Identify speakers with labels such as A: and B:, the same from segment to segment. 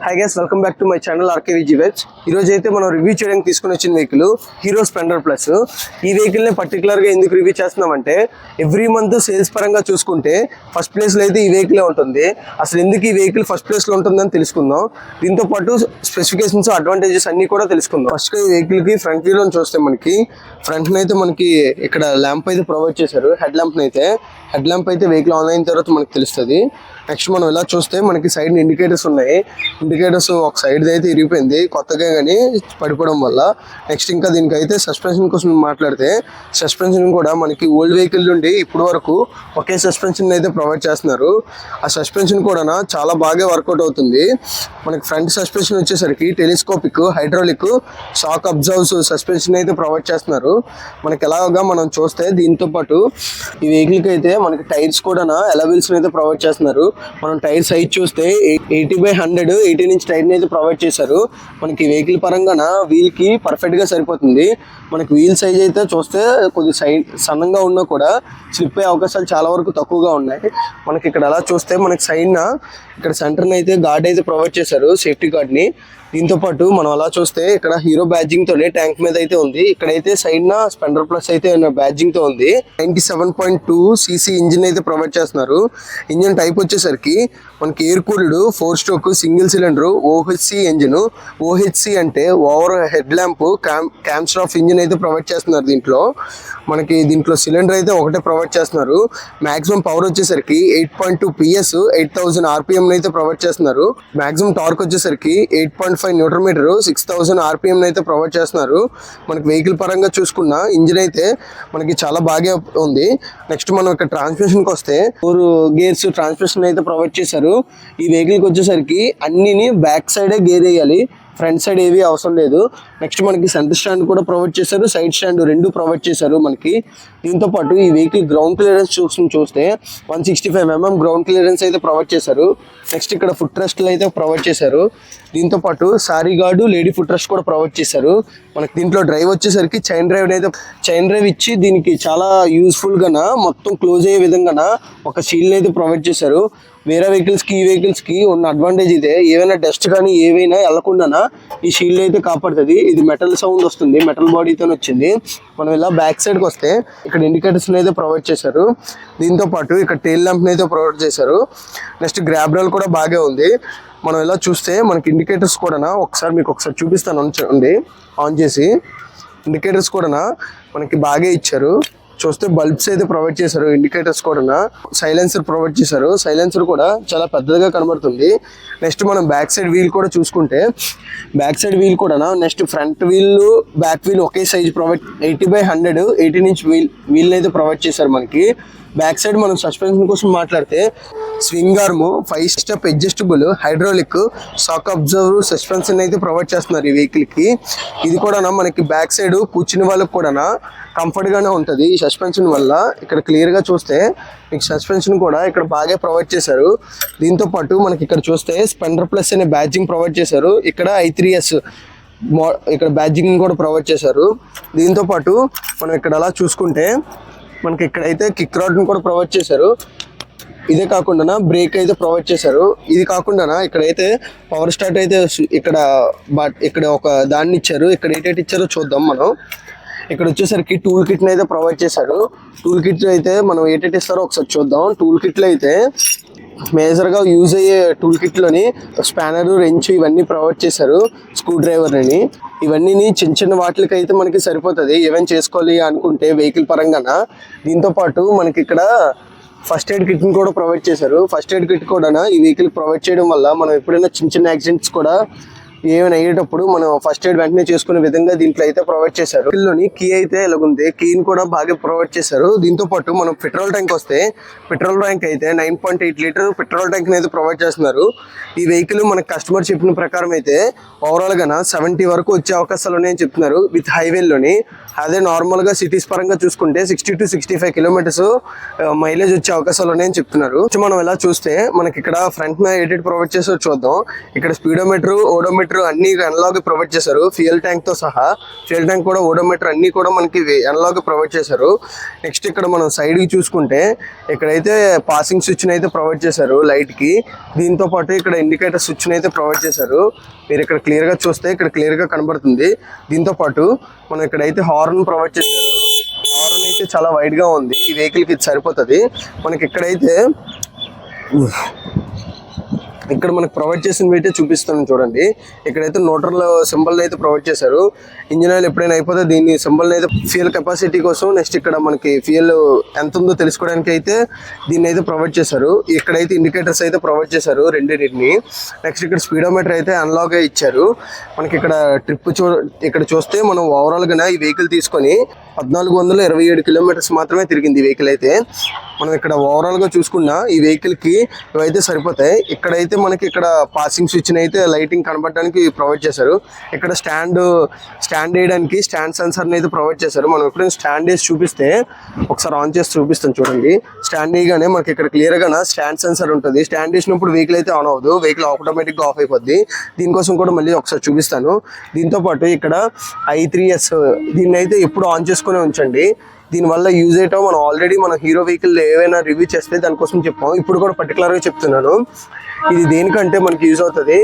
A: Hi guys, welcome back to my channel RKVG webs. ఈ రోజు అయితే మనం రివ్యూ చేయడానికి తీసుకుని వచ్చిన వెహికల్ హీరో స్ప్లెండర్ ప్లస్. ఈ వెహికల్ ని పర్టికులర్ గా ఎందుకు రివ్యూ చేస్తున్నామంటే, ఎవ్రీ మంత్ సేల్స్ పరంగా చూసుకుంటే ఫస్ట్ ప్లేస్ లో అయితే ఈ వెహికల్ ఉంటుంది. అసలు ఎందుకు ఈ వెహికల్ ఫస్ట్ ప్లేస్ లో ఉంటుందని తెలుసుకుందాం. దీంతో పాటు స్పెసిఫికేషన్స్, అడ్వాంటేజెస్ అన్ని కూడా తెలుసుకుందాం. ఫస్ట్ గా ఈ వెహికల్ కి ఫ్రంట్ వ్యూ లో చూస్తే మనకి ఫ్రంట్ అయితే మనకి ఇక్కడ ల్యాంప్ అయితే ప్రొవైడ్ చేశారు. హెడ్ ల్యాంప్ అయితే వెహికల్ ఆన్ అయిన తర్వాత మనకి తెలుస్తుంది. నెక్స్ట్ మనం ఇలా చూస్తే మనకి సైడ్ ఇండికేటర్స్ ఉన్నాయి. ఇండికేటర్స్ ఒక సైడ్ అయితే ఇరిగిపోయింది కొత్తగా కానీ పడిపోవడం వల్ల. నెక్స్ట్ ఇంకా దీనికైతే సస్పెన్షన్ కోసం మాట్లాడితే, సస్పెన్షన్ కూడా మనకి ఓల్డ్ వెహికల్ నుండి ఇప్పుడు వరకు ఒకే సస్పెన్షన్ అయితే ప్రొవైడ్ చేస్తున్నారు. ఆ సస్పెన్షన్ కూడా చాలా బాగా వర్కౌట్ అవుతుంది. మనకి ఫ్రంట్ సస్పెన్షన్ వచ్చేసరికి telescopic, hydraulic, shock absorbs suspension అయితే ప్రొవైడ్ చేస్తున్నారు. మనకి ఎలాగా మనం చూస్తే దీంతో పాటు ఈ వెహికల్కి అయితే మనకి టైర్స్ కూడా ఎలవీల్స్ అయితే ప్రొవైడ్ చేస్తున్నారు. మనం టైర్ సైజ్ చూస్తే 80/100 18 ఇంచ్ టైర్ అయితే ప్రొవైడ్ చేశారు. మనకి వెహికల్ పరంగా వీల్ కి పర్ఫెక్ట్ గా సరిపోతుంది. మనకి వీల్ సైజ్ అయితే చూస్తే కొద్ది సైడ్ సన్నంగా ఉన్నా కూడా స్లిప్ అయ్యే అవకాశాలు చాలా వరకు తక్కువగా ఉన్నాయి. మనకి ఇక్కడ అలా చూస్తే మనకి సైడ్ ఇక్కడ సెంటర్ అయితే గార్డ్ అయితే ప్రొవైడ్ చేశారు, సేఫ్టీ గార్డ్ ని. దీంతో పాటు మనం అలా చూస్తే ఇక్కడ హీరో బ్యాడ్జింగ్ తోనే ట్యాంక్ మీద అయితే ఉంది. ఇక్కడైతే సైడ్ స్ప్లెండర్ ప్లస్ అయితే బ్యాడ్జింగ్ తో ఉంది. 97.2 cc ఇంజిన్ అయితే ప్రొవైడ్ చేస్తున్నారు. ఇంజిన్ టైప్ వచ్చేసరికి మనకి air cooled 4 stroke single cylinder OHC engine. OHC అంటే over head lamp cam shaft engine అయితే ప్రొవైడ్ చేస్తున్నారు. దీంట్లో సిలిండర్ అయితే ఒకటే ప్రొవైడ్ చేస్తున్నారు. మాక్సిమం పవర్ వచ్చేసరికి 8.2 PS 8000 RPM అయితే ప్రొవైడ్ చేస్తున్నారు. మాక్సిమం టార్క్ వచ్చేసరికి 8.5 న్యూటన్ మీటర్ 6000 RPM అయితే ప్రొవైడ్ చేస్తున్నారు. మనకి వెహికల్ పరంగా చూసుకున్న ఇంజిన్ అయితే మనకి చాలా బాగా ఉంది. నెక్స్ట్ మనం ఇక్కడ ట్రాన్స్మిషన్ కి వస్తే 4 గేర్స్ ట్రాన్స్మిషన్ అయితే ప్రొవైడ్ చేశారు. ఈ వెహికల్ కి వచ్చేసరికి అన్నిని బ్యాక్ సైడే గేర్ వేయాలి, ఫ్రంట్ సైడ్ ఏవి అవసరం లేదు. నెక్స్ట్ మనకి సెంటర్ స్టాండ్ కూడా ప్రొవైడ్ చేశారు, సైడ్ స్టాండ్ రెండు ప్రొవైడ్ చేశారు మనకి. దీంతో పాటు ఈ వెహికల్ గ్రౌండ్ క్లియరెన్స్ చూస్తే 165 mm గ్రౌండ్ క్లియరెన్స్ అయితే ప్రొవైడ్ చేశారు. నెక్స్ట్ ఇక్కడ ఫుట్ రెస్ట్లు అయితే ప్రొవైడ్ చేశారు. దీంతో పాటు sorry guard, lady foot rest కూడా ప్రొవైడ్ చేశారు. మనకి దీంట్లో డ్రైవ్ వచ్చేసరికి చైన్ డ్రైవ్ ఇచ్చి దీనికి చాలా యూస్ఫుల్ గా మొత్తం క్లోజ్ అయ్యే విధంగా ఒక షీల్డ్ అయితే ప్రొవైడ్ చేశారు. వేరే వెహికల్స్ కి ఈ వెహికల్స్ కి ఉన్న అడ్వాంటేజ్ ఇదే, ఏవైనా డస్ట్ కానీ ఏవైనా వెళ్ళకుండా ఈ షీల్డ్ అయితే కాపాడుతుంది. ఇది మెటల్ సౌండ్ వస్తుంది, మెటల్ బాడీతో వచ్చింది. మనం ఇలా బ్యాక్ సైడ్ కి వస్తే ఇక్కడ ఇండికేటర్స్ అయితే ప్రొవైడ్ చేశారు. దీంతో పాటు ఇక్కడ టెయిల్ ల్యాంప్ అయితే ప్రొవైడ్ చేశారు. నెక్స్ట్ గ్రాబ్ రైల్ కూడా బాగా ఉంది. మనం ఇలా చూస్తే మనకి ఇండికేటర్స్ కూడా ఒకసారి చూపిస్తాను ఉండి ఆన్ చేసి. ఇండికేటర్స్ కూడా మనకి బాగా ఇచ్చారు. చూస్తే బల్బ్స్ అయితే ప్రొవైడ్ చేశారు. ఇండికేటర్స్ కూడా సైలెన్సర్ ప్రొవైడ్ చేశారు. సైలెన్సర్ కూడా చాలా పెద్దగా కనబడుతుంది. నెక్స్ట్ మనం బ్యాక్ సైడ్ వీల్ కూడా చూసుకుంటే, బ్యాక్ సైడ్ వీల్ కూడా next front wheel back wheel ఒకే సైజ్ ప్రొవైడ్ 80/100 18 ఇంచ్ వీల్ అయితే ప్రొవైడ్ చేశారు మనకి. బ్యాక్ సైడ్ మనం సస్పెన్షన్ కోసం మాట్లాడితే swing arm, 5 step adjustable, hydraulic, shock absorber suspension అయితే ప్రొవైడ్ చేస్తున్నారు ఈ వెహికల్ కి. ఇది కూడా మనకి బ్యాక్ సైడ్ కూర్చునే వాళ్ళకి కూడా కంఫర్ట్ గానే ఉంటుంది ఈ సస్పెన్షన్ వల్ల. ఇక్కడ క్లియర్ గా చూస్తే మీకు సస్పెన్షన్ కూడా ఇక్కడ బాగా ప్రొవైడ్ చేశారు. దీంతో పాటు మనకి ఇక్కడ చూస్తే స్ప్లెండర్ ప్లస్ అనే బ్యాడ్జింగ్ ప్రొవైడ్ చేశారు. ఇక్కడ i3s ఇక్కడ బ్యాడ్జింగ్ కూడా ప్రొవైడ్ చేశారు. దీంతో పాటు మనం ఇక్కడ అలా చూసుకుంటే మనకి ఇక్కడైతే కిక్ రాడ్ కూడా ప్రొవైడ్ చేశారు. ఇదే కాకుండా బ్రేక్ అయితే ప్రొవైడ్ చేశారు. ఇది కాకుండా ఇక్కడైతే పవర్ స్టార్ట్ అయితే ఇక్కడ ఒక దాన్ని ఇచ్చారు. ఇక్కడ ఏంటంటే ఇచ్చారో చూద్దాం మనం. ఇక్కడ వచ్చేసరికి టూల్ కిట్ అయితే ప్రొవైడ్ చేశారు. టూల్ కిట్ అయితే మనం ఏంటంటే ఇస్తారో ఒకసారి చూద్దాం. టూల్ కిట్లో అయితే మేజర్ గా యూజ్ అయ్యే టూల్ కిట్ లోని స్పానర్, రెంచ్ ఇవన్నీ ప్రొవైడ్ చేశారు. స్క్రూ డ్రైవర్ అని ఇవన్నీ చిన్న వాటికి అయితే మనకి సరిపోతుంది ఏమైనా చేసుకోవాలి అనుకుంటే వెహికల్ పరంగా. దీంతో పాటు మనకి ఇక్కడ ఫస్ట్ ఎయిడ్ కిట్ కూడా ప్రొవైడ్ చేశారు. ఫస్ట్ ఎయిడ్ కిట్ కూడా ఈ వెహికల్ ప్రొవైడ్ చేయడం వల్ల మనం ఎప్పుడైనా చిన్న యాక్సిడెంట్స్ కూడా ఏమైనా అయ్యేటప్పుడు మనం ఫస్ట్ ఎయిడ్ వెంటనే చేసుకునే విధంగా దీంట్లో అయితే ప్రొవైడ్ చేశారు. కీ అయితే ఇలాగుంది, కీని కూడా బాగా ప్రొవైడ్ చేశారు. దీంతో పాటు మనం పెట్రోల్ ట్యాంక్ వస్తే, పెట్రోల్ ట్యాంక్ అయితే 9.8 లీటర్ పెట్రోల్ ట్యాంక్ అయితే ప్రొవైడ్ చేస్తున్నారు. ఈ వెహికల్ మనకు కస్టమర్ చెప్పిన ప్రకారం అయితే ఓవరాల్ గా 70 వరకు వచ్చే అవకాశాలు ఉన్నాయని చెప్తున్నారు విత్ హైవేలోని. అదే నార్మల్ గా సిటీస్ పరంగా చూసుకుంటే 60 to 65 కిలోమీటర్స్ మైలేజ్ వచ్చే అవకాశాలు ఉన్నాయని చెప్తున్నారు. మనం ఇలా చూస్తే మనకి ఇక్కడ ఫ్రంట్ ఎడిట్ ప్రొవైడ్ చేసి చూద్దాం. ఇక్కడ స్పీడోమీటర్, ఓడోమీటర్, ఓడోమీటర్ అన్ని అనలాగ్ ప్రొవైడ్ చేశారు, ఫ్యూయల్ ట్యాంక్ తో సహా. ఫ్యూయల్ ట్యాంక్ కూడా ఓడోమీటర్ అన్ని కూడా మనకి అనలాగ్ ప్రొవైడ్ చేశారు. నెక్స్ట్ ఇక్కడ మనం సైడ్ కి చూసుకుంటే ఇక్కడైతే పాసింగ్ స్విచ్ అయితే ప్రొవైడ్ చేశారు లైట్ కి. దీంతో పాటు ఇక్కడ ఇండికేటర్ స్విచ్ అయితే ప్రొవైడ్ చేశారు. మీరు ఇక్కడ క్లియర్ గా చూస్తే ఇక్కడ క్లియర్ గా కనబడుతుంది. దీంతో పాటు మనం ఇక్కడైతే హార్న్ ప్రొవైడ్ చేశారు. హార్న్ అయితే చాలా వైడ్ గా ఉంది, ఈ వెహికల్ కి ఇది సరిపోతుంది. మనకి ఇక్కడైతే ఇక్కడ మనకు ప్రొవైడ్ చేసిన అయితే చూపిస్తాను చూడండి. ఇక్కడైతే న్యూట్రల్ సింబల్ అయితే ప్రొవైడ్ చేశారు. ఇంజిన్ ఆయిల్ ఎప్పుడైనా అయిపోతే దీన్ని సింబల్ అయితే ఫ్యూయల్ కెపాసిటీ కోసం, నెక్స్ట్ ఇక్కడ మనకి ఫ్యూయల్ ఎంత ఉందో తెలుసుకోవడానికి అయితే దీన్ని అయితే ప్రొవైడ్ చేశారు. ఇక్కడైతే ఇండికేటర్స్ అయితే ప్రొవైడ్ చేశారు రెండింటిని. నెక్స్ట్ ఇక్కడ స్పీడోమీటర్ అయితే అనలాగ్ ఇచ్చారు. మనకి ఇక్కడ ట్రిప్ ఇక్కడ చూస్తే మనం ఓవరాల్ గా ఈ వెహికల్ తీసుకొని 1427 కిలోమీటర్స్ మాత్రమే తిరిగింది ఈ వెహికల్ అయితే. మనం ఇక్కడ ఓవరాల్ గా చూసుకున్నా ఈ వెహికల్ కి ఇవైతే సరిపోతాయి. ఇక్కడైతే మనకి ఇక్కడ పాసింగ్ స్విచ్ అయితే లైటింగ్ కనబడడానికి ప్రొవైడ్ చేశారు. ఇక్కడ స్టాండ్ వేయడానికి స్టాండ్ సెన్సర్ అయితే ప్రొవైడ్ చేశారు. మనం ఎప్పుడైనా స్టాండ్ వేసి చూపిస్తే ఒకసారి ఆన్ చేసి చూపిస్తాను చూడండి. స్టాండ్ వేయగానే మనకి ఇక్కడ క్లియర్ గా స్టాండ్ సెన్సర్ ఉంటుంది. స్టాండ్ వేసినప్పుడు వెహికల్ అయితే ఆన్ అవ్వదు, వెహికల్ ఆటోమేటిక్ గా ఆఫ్ అయిపోద్ది. దీనికోసం కూడా మళ్ళీ ఒకసారి చూపిస్తాను. దీంతో పాటు ఇక్కడ i3s దీన్ని అయితే ఎప్పుడు ఆన్ చేసుకునే ఉంచండి. దీనివల్ల యూజ్ అయ్యటం మనం ఆల్రెడీ మన హీరో వెహికల్ ఏవైనా రివ్యూ చేస్తే దానికోసం చెప్పాం. ఇప్పుడు కూడా పర్టికులర్గా చెప్తున్నాను. ఇది దేనికంటే మనకి యూజ్ అవుతుంది,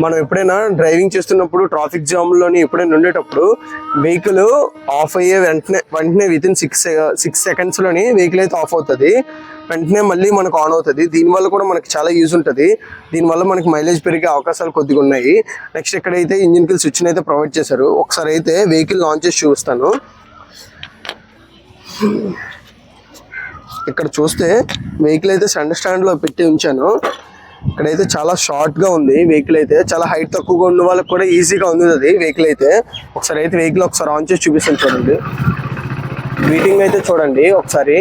A: మనం ఎప్పుడైనా డ్రైవింగ్ చేస్తున్నప్పుడు ట్రాఫిక్ జామ్లోని ఎప్పుడైనా ఉండేటప్పుడు వెహికల్ ఆఫ్ అయ్యే వెంటనే వితిన్ 6 సెకండ్స్లోని వెహికల్ అయితే ఆఫ్ అవుతుంది. వెంటనే మళ్ళీ మనకు ఆన్ అవుతుంది. దీనివల్ల కూడా మనకి చాలా యూజ్ ఉంటుంది. దీనివల్ల మనకి మైలేజ్ పెరిగే అవకాశాలు కొద్దిగా ఉన్నాయి. నెక్స్ట్ ఇక్కడైతే ఇంజిన్ కి స్విచ్ అయితే ప్రొవైడ్ చేశారు. ఒకసారి అయితే వెహికల్ లాంచ్ చేసి చూపిస్తాను. ఇక్కడ చూస్తే వెహికల్ అయితే సెంటర్ స్టాండ్ లో పెట్టి ఉంచాను. ఇక్కడైతే చాలా షార్ట్ గా ఉంది వెహికల్ అయితే, చాలా హైట్ తక్కువగా ఉన్న వాళ్ళకి కూడా ఈజీగా ఉంది అది వెహికల్ అయితే. ఒకసారి అయితే వెహికల్ ఒకసారి ఆన్ చేసి చూపిస్తాను చూడండి. మీటింగ్ అయితే చూడండి ఒకసారి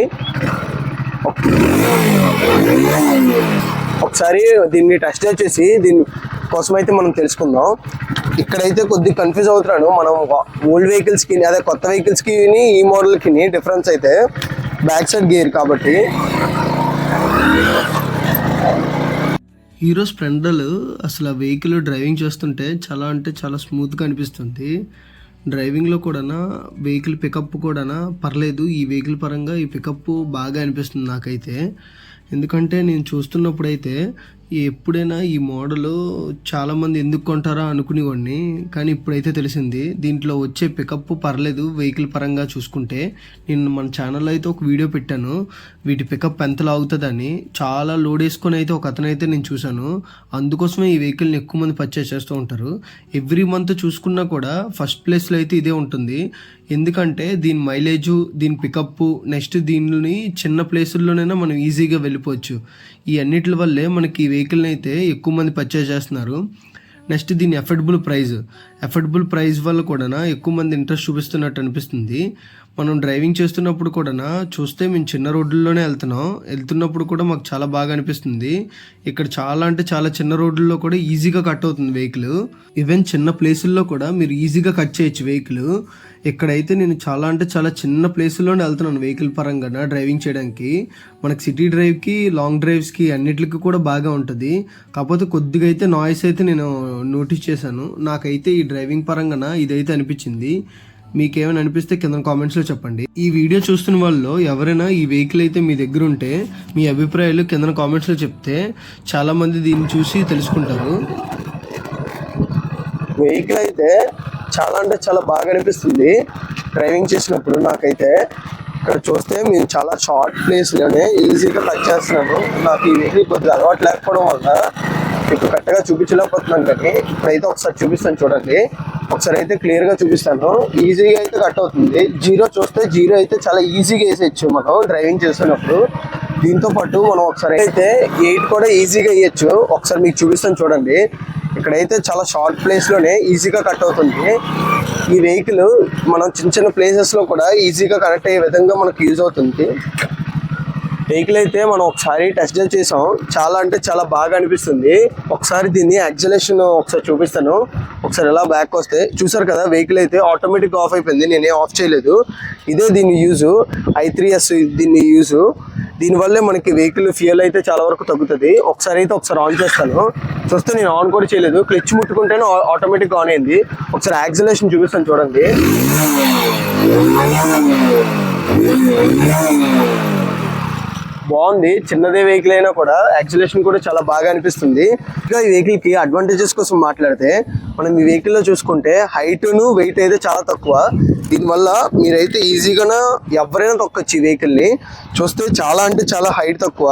A: దీన్ని టెస్ట్ చేసి దీని కోసం అయితే మనం తెలుసుకుందాం. ఇక్కడైతే కొద్దిగా కన్ఫ్యూజ్ అవుతున్నాను. మనం ఓల్డ్ వెహికల్స్ కి అదే కొత్త వెహికల్స్ కి ఈ మోడల్ కి డిఫరెన్స్ అయితే బ్యాక్ సైడ్ గేర్ కాబట్టి.
B: హీరో స్ప్లెండర్ అసలు ఆ వెహికల్ డ్రైవింగ్ చేస్తుంటే చాలా అంటే చాలా స్మూత్గా అనిపిస్తుంది. డ్రైవింగ్లో కూడా వెహికల్ పికప్ కూడా పర్లేదు. ఈ వెహికల్ పరంగా ఈ పికప్ బాగా అనిపిస్తుంది నాకైతే. ఎందుకంటే నేను చూస్తున్నప్పుడైతే ఎప్పుడైనా ఈ మోడల్ చాలామంది ఎందుకు కొంటారా అనుకునేవాడిని, కానీ ఇప్పుడైతే తెలిసింది దీంట్లో వచ్చే పికప్ పర్లేదు వెహికల్ పరంగా చూసుకుంటే. నేను మన ఛానల్లో అయితే ఒక వీడియో పెట్టాను వీటి పికప్ ఎంత లాగుతుందని. చాలా లోడ్ వేసుకొని అయితే ఒక అతనైతే నేను చూశాను. అందుకోసమే ఈ వెహికల్ని ఎక్కువ మంది పర్చేస్ చేస్తూ ఉంటారు. ఎవ్రీ మంత్ చూసుకున్నా కూడా ఫస్ట్ ప్లేస్లో అయితే ఇదే ఉంటుంది. ఎందుకంటే దీని మైలేజు, దీని పికప్, నెక్స్ట్ దీనిని చిన్న ప్లేసుల్లోనైనా మనం ఈజీగా వెళ్ళిపోవచ్చు. ఈ అన్నిటి వల్లే మనకి ఈ వెహికల్ని అయితే ఎక్కువ మంది పర్చేస్ చేస్తున్నారు. నెక్స్ట్ దీని అఫోర్డబుల్ ప్రైస్ వల్ల కూడా ఎక్కువ మంది ఇంట్రెస్ట్ చూపిస్తున్నట్టు అనిపిస్తుంది. మనం డ్రైవింగ్ చేస్తున్నప్పుడు కూడా చూస్తే మేము చిన్న రోడ్లలోనే వెళ్తున్నప్పుడు కూడా మాకు చాలా బాగా అనిపిస్తుంది. ఇక్కడ చాలా అంటే చాలా చిన్న రోడ్లలో కూడా ఈజీగా కట్ అవుతుంది వెహికల్. ఈవెన్ చిన్న ప్లేసుల్లో కూడా మీరు ఈజీగా కట్ చేయొచ్చు వెహికల్. ఇక్కడైతే నేను చాలా అంటే చాలా చిన్న ప్లేసుల్లోనే వెళ్తున్నాను వెహికల్ పరంగా డ్రైవింగ్ చేయడానికి. మనకి సిటీ డ్రైవ్కి, లాంగ్ డ్రైవ్స్కి అన్నిటికి కూడా బాగా ఉంటుంది. కాకపోతే కొద్దిగా అయితే నాయిస్ అయితే నేను నోటీస్ చేశాను. నాకైతే ఈ డ్రైవింగ్ పరంగా ఇదైతే అనిపించింది. మీకేమైనా అనిపిస్తే కింద కామెంట్స్లో చెప్పండి. ఈ వీడియో చూస్తున్న వాళ్ళు ఎవరైనా ఈ వెహికల్ అయితే మీ దగ్గర ఉంటే మీ అభిప్రాయాలు కింద కామెంట్స్లో చెప్తే చాలామంది దీన్ని చూసి తెలుసుకుంటారు.
A: వెహికల్ అయితే చాలా అంటే చాలా బాగా అనిపిస్తుంది డ్రైవింగ్ చేసినప్పుడు. నాకైతే ఇక్కడ చూస్తే మేము చాలా షార్ట్ ప్లేస్లోనే ఈజీగా కట్ చేస్తున్నాను. నాకు ఈ వెహికల్ కొద్దిగా అలవాటు లేకపోవడం వల్ల ఇప్పుడు కరెక్ట్గా చూపించలేకపోతున్నాను. కానీ ఇప్పుడైతే ఒకసారి చూపిస్తాను చూడండి. ఒకసారి అయితే క్లియర్గా చూపిస్తాను. ఈజీగా అయితే కట్ అవుతుంది. జీరో చూస్తే జీరో అయితే చాలా ఈజీగా వేసేయచ్చు మనం డ్రైవింగ్ చేస్తున్నప్పుడు. దీంతో పాటు మనం ఒకసారి అయితే 8 కూడా ఈజీగా వేయచ్చు. ఒకసారి మీకు చూపిస్తాను చూడండి. ఇక్కడైతే చాలా షార్ట్ ప్లేస్లోనే ఈజీగా కట్ అవుతుంది. ఈ వెహికల్ మనం చిన్న చిన్న ప్లేసెస్లో కూడా ఈజీగా కనెక్ట్ అయ్యే విధంగా మనకు యూజ్ అవుతుంది. వెహికల్ అయితే మనం ఒకసారి టెస్ట్ డ్రైవ్ చేసాం. చాలా అంటే చాలా బాగా అనిపిస్తుంది. ఒకసారి దీన్ని యాక్సిలరేషన్ ఒకసారి చూపిస్తాను. ఒకసారి ఎలా బ్యాక్ వస్తే చూసారు కదా, వెహికల్ అయితే ఆటోమేటిక్ ఆఫ్ అయిపోయింది. నేనే ఆఫ్ చేయలేదు. ఇదే దీని యూజు, i3s దీన్ని యూజు. దీనివల్లే మనకి వెహికల్ ఫ్యూయల్ అయితే చాలా వరకు తగ్గుతుంది. ఒకసారి ఆన్ చేస్తాను. చూస్తే నేను ఆన్ కూడా చేయలేదు, క్లచ్ ముట్టుకుంటేనే ఆటోమేటిక్ ఆన్ అయింది. ఒకసారి యాక్సిలరేషన్ చూపిస్తాను చూడండి. బాగుంది, చిన్నదే వెహికల్ అయినా కూడా యాక్సిలరేషన్ కూడా చాలా బాగా అనిపిస్తుంది. ఇంకా ఈ వెహికల్ కి అడ్వాంటేజెస్ కోసం మాట్లాడితే మనం ఈ వెహికల్ లో చూసుకుంటే హైట్ను వెయిట్ అయితే చాలా తక్కువ. దీనివల్ల మీరైతే ఈజీగా ఎవరైనా తొక్కొచ్చు ఈ వెహికల్ ని. చూస్తే చాలా అంటే చాలా హైట్ తక్కువ.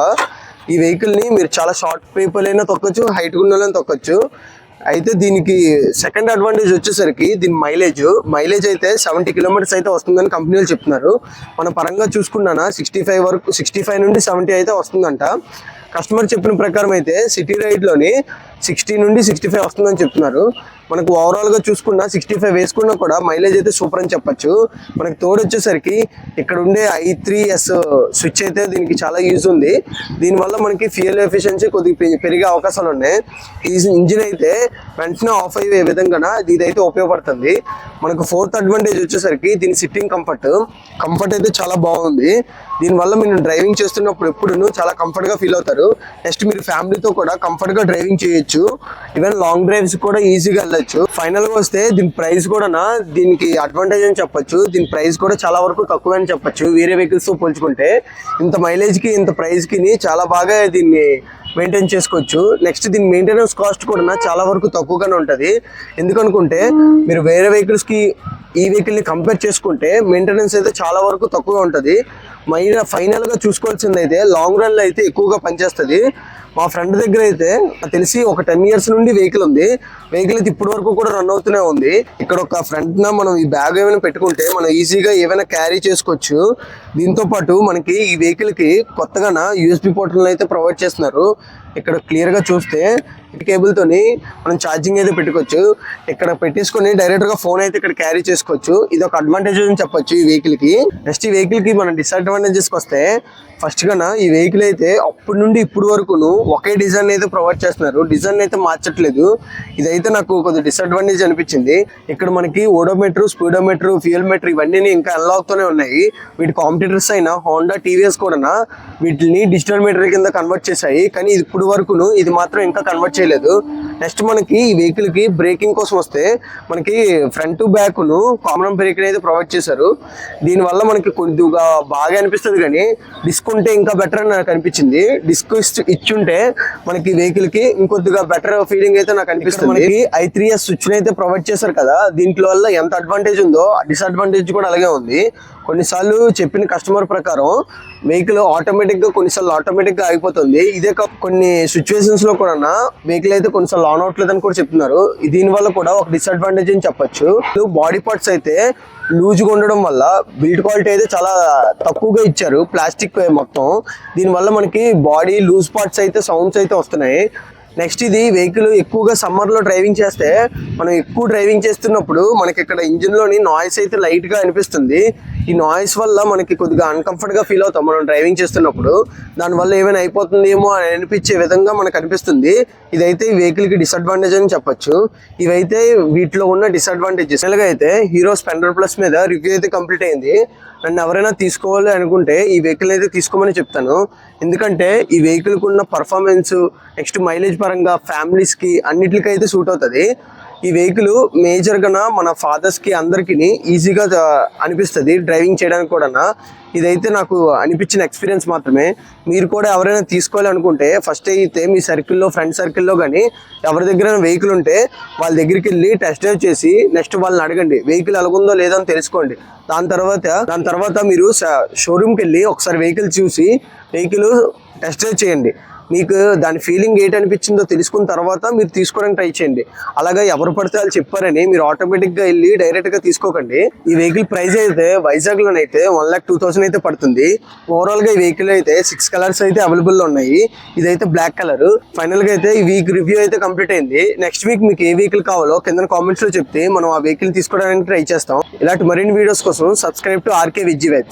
A: ఈ వెహికల్ ని మీరు చాలా షార్ట్ పీపుల్ అయినా తొక్కొచ్చు, హైట్ ఉన్న తొక్కొచ్చు. అయితే దీనికి సెకండ్ అడ్వాంటేజ్ వచ్చేసరికి దీని మైలేజ్ అయితే 70 కిలోమీటర్స్ అయితే వస్తుందని కంపెనీలు చెప్తున్నారు. మన పరంగా చూసుకున్నా 65 నుండి 70 అయితే వస్తుందంట. కస్టమర్ చెప్పిన ప్రకారం అయితే సిటీ రైడ్లోని 60 నుండి 65 వస్తుందని చెప్తున్నారు. మనకు ఓవరాల్గా చూసుకున్నా 65 వేసుకున్నా కూడా మైలేజ్ అయితే సూపర్ అని చెప్పచ్చు. మనకు తోడు వచ్చేసరికి ఇక్కడ ఉండే i3s స్విచ్ అయితే దీనికి చాలా యూజ్ ఉంది. దీనివల్ల మనకి ఫ్యూయల్ ఎఫిషియన్సీ కొద్దిగా పెరిగే అవకాశాలు ఉన్నాయి. ఈ ఇంజిన్ అయితే వెంటనే ఆఫ్ అయ్యే విధంగా ఇదైతే ఉపయోగపడుతుంది. మనకు ఫోర్త్ అడ్వాంటేజ్ వచ్చేసరికి దీని సిట్టింగ్ కంఫర్ట్ అయితే చాలా బాగుంది. దీనివల్ల మీరు డ్రైవింగ్ చేస్తున్నప్పుడు ఎప్పుడు చాలా కంఫర్ట్గా ఫీల్ అవుతారు. నెక్స్ట్ మీరు ఫ్యామిలీతో కూడా కంఫర్ట్గా డ్రైవింగ్ చేయొచ్చు. ఈవెన్ లాంగ్ డ్రైవ్స్ కూడా ఈజీగా వెళ్ళొచ్చు. ఫైనల్గా వస్తే దీని ప్రైస్ కూడా దీనికి అడ్వాంటేజ్ అని చెప్పొచ్చు. దీని ప్రైస్ కూడా చాలా వరకు తక్కువ అని చెప్పొచ్చు. వేరే వెహికల్స్తో పోల్చుకుంటే ఇంత మైలేజ్కి ఇంత ప్రైస్కి చాలా బాగా దీన్ని మెయింటైన్ చేసుకోవచ్చు. నెక్స్ట్ దీని మెయింటెనెన్స్ కాస్ట్ కూడా చాలా వరకు తక్కువగానే ఉంటుంది. ఎందుకనుకుంటే మీరు వేరే వెహికల్స్కి ఈ వెహికల్ని కంపేర్ చేసుకుంటే మెయింటెనెన్స్ అయితే చాలా వరకు తక్కువగా ఉంటుంది. ఫైనల్గా చూసుకోవాల్సింది అయితే లాంగ్ రన్లో అయితే ఎక్కువగా పనిచేస్తుంది. మా ఫ్రెండ్ దగ్గర అయితే తెలిసి ఒక 10 ఇయర్స్ నుండి వెహికల్ ఉంది. వెహికల్ అయితే ఇప్పటి వరకు కూడా రన్ అవుతూనే ఉంది. ఇక్కడ ఒక ఫ్రంట్ మనం ఈ బ్యాగ్ ఏమైనా పెట్టుకుంటే మనం ఈజీగా ఏమైనా క్యారీ చేసుకోవచ్చు. దీంతో పాటు మనకి ఈ వెహికల్ కి కొత్తగా USB పోర్ట్లను అయితే ప్రొవైడ్ చేస్తున్నారు. ఇక్కడ క్లియర్ గా చూస్తే కేబుల్ తోని మనం ఛార్జింగ్ అయితే పెట్టుకోవచ్చు. ఇక్కడ పెట్టేసుకొని డైరెక్ట్ గా ఫోన్ అయితే ఇక్కడ క్యారీ చేసుకోవచ్చు. ఇది ఒక అడ్వాంటేజ్ అని చెప్పొచ్చు ఈ వెహికల్ కి. నెక్స్ట్ ఈ వెహికల్ కి మనం డిసడ్వాంటేజెస్ వస్తే ఫస్ట్ గా ఈ వెహికల్ అయితే అప్పటి నుండి ఇప్పుడు వరకును ఒకే డిజైన్ అయితే ప్రొవైడ్ చేస్తున్నారు. డిజైన్ అయితే మార్చట్లేదు. ఇదైతే నాకు కొద్దిగా డిసడ్వాంటేజ్ అనిపించింది. ఇక్కడ మనకి ఓడోమీటర్, స్పీడోమీటర్, ఫ్యూయల్ మీటర్ ఇవన్నీ ఇంకా అన్లాక్ తోనే ఉన్నాయి. వీటి కాంపిటీటర్స్ అయినా హోండా, టీవీఎస్ కూడా వీటిని డిజిటల్ మీటర్ కింద కన్వర్ట్ చేశాయి. కానీ ఇప్పుడు వరకును ఇది మాత్రం ఇంకా కన్వర్ట్ చేయలేదు. నెక్స్ట్ మనకి ఈ వెహికల్ కి బ్రేకింగ్ కోసం వస్తే మనకి ఫ్రంట్ బ్యాక్ ను కామన్ బ్రేక్ అయితే ప్రొవైడ్ చేశారు. దీనివల్ల మనకి కొద్దిగా బాగా అనిపిస్తుంది. కానీ డిస్క్ ఉంటే ఇంకా బెటర్ అని నాకు అనిపించింది. డిస్క్ ఇచ్చుంటే మనకి వెహికల్ కి ఇంకొద్దిగా బెటర్ ఫీలింగ్ అయితే నాకు అనిపిస్తుంది. మనకి i3s స్విచ్ అయితే ప్రొవైడ్ చేశారు కదా, దీంట్లో వల్ల ఎంత అడ్వాంటేజ్ ఉందో డిసడ్వాంటేజ్ కూడా అలాగే ఉంది. కొన్నిసార్లు చెప్పిన కస్టమర్ ప్రకారం వెహికల్ కొన్నిసార్లు ఆటోమేటిక్ గా అయిపోతుంది. ఇదే కొన్ని సిచ్యువేషన్స్ లో కూడా వెహికల్ అయితే కొన్నిసార్లు ఆన్ అవట్లేదని కూడా చెప్తున్నారు. దీనివల్ల కూడా ఒక డిసడ్వాంటేజ్ అని చెప్పొచ్చు. బాడీ పార్ట్స్ అయితే లూజ్గా ఉండడం వల్ల బిల్డ్ క్వాలిటీ అయితే చాలా తక్కువగా ఇచ్చారు. ప్లాస్టిక్ మొత్తం. దీనివల్ల మనకి బాడీ లూజ్ పార్ట్స్ అయితే సౌండ్స్ అయితే వస్తున్నాయి. నెక్స్ట్ ఇది వెహికల్ ఎక్కువగా సమ్మర్లో డ్రైవింగ్ చేస్తే మనం ఎక్కువ డ్రైవింగ్ చేస్తున్నప్పుడు మనకి ఇక్కడ ఇంజిన్లోని నాయిస్ అయితే లైట్గా అనిపిస్తుంది. ఈ నాయిస్ వల్ల మనకి కొద్దిగా అన్కంఫర్ట్గా ఫీల్ అవుతాం మనం డ్రైవింగ్ చేస్తున్నప్పుడు. దానివల్ల ఏమైనా అయిపోతుందేమో అని అనిపించే విధంగా మనకు అనిపిస్తుంది. ఇదైతే ఈ వెహికల్కి డిసడ్వాంటేజ్ అని చెప్పొచ్చు. ఇవైతే వీటిలో ఉన్న డిసడ్వాంటేజెస్. అయితే హీరో స్ప్లెండర్ ప్లస్ మీద రివ్యూ అయితే కంప్లీట్ అయింది. నన్ను ఎవరైనా తీసుకోవాలి అనుకుంటే ఈ వెహికల్ అయితే తీసుకోమని చెప్తాను. ఎందుకంటే ఈ వెహికల్కి ఉన్న పర్ఫార్మెన్స్, నెక్స్ట్ మైలేజ్ పరంగా ఫ్యామిలీస్కి అన్నిటికీ అయితే సూట్ అవుతుంది. ఈ వెహికల్ మేజర్గా మన ఫాదర్స్కి అందరికీ ఈజీగా అనిపిస్తుంది డ్రైవింగ్ చేయడానికి కూడా. ఇదైతే నాకు అనిపించిన ఎక్స్పీరియన్స్ మాత్రమే. మీరు కూడా ఎవరైనా తీసుకోవాలి అనుకుంటే ఫస్ట్ అయితే మీ సర్కిల్లో, ఫ్రెండ్ సర్కిల్లో కానీ ఎవరి దగ్గర వెహికల్ ఉంటే వాళ్ళ దగ్గరికి వెళ్ళి టెస్ట్ డ్రైవ్ చేసి నెక్స్ట్ వాళ్ళని అడగండి వెహికల్ ఎలాగుందో లేదో అని తెలుసుకోండి. దాని తర్వాత మీరు షోరూమ్కి వెళ్ళి ఒకసారి వెహికల్ చూసి వెహికల్ టెస్ట్ డ్రైవ్ చేయండి. మీకు దాని ఫీలింగ్ ఏంటనిపించిందో తెలుసుకున్న తర్వాత మీరు తీసుకోవడానికి ట్రై చేయండి. అలాగా ఎవరు పడితే వాళ్ళు చెప్పారని మీరు ఆటోమేటిక్గా వెళ్ళి డైరెక్ట్గా తీసుకోకండి. ఈ వెహికల్ ప్రైస్ అయితే వైజాగ్లోనైతే 1,02,000 అయితే పడుతుంది. ఓవరాల్గా ఈ వెహికల్ అయితే 6 కలర్స్ అయితే అవైలబుల్లో ఉన్నాయి. ఇదైతే బ్లాక్ కలర్. ఫైనల్గా అయితే ఈ వీక్ రివ్యూ అయితే కంప్లీట్ అయింది. నెక్స్ట్ వీక్ మీకు ఏ వెహికల్ కావాలో కింద కామెంట్స్లో చెప్తే మనం ఆ వెహికల్ తీసుకోవడానికి ట్రై చేస్తాం. ఇలాంటి మరిన్ని వీడియోస్ కోసం subscribe to RK Veg Veg.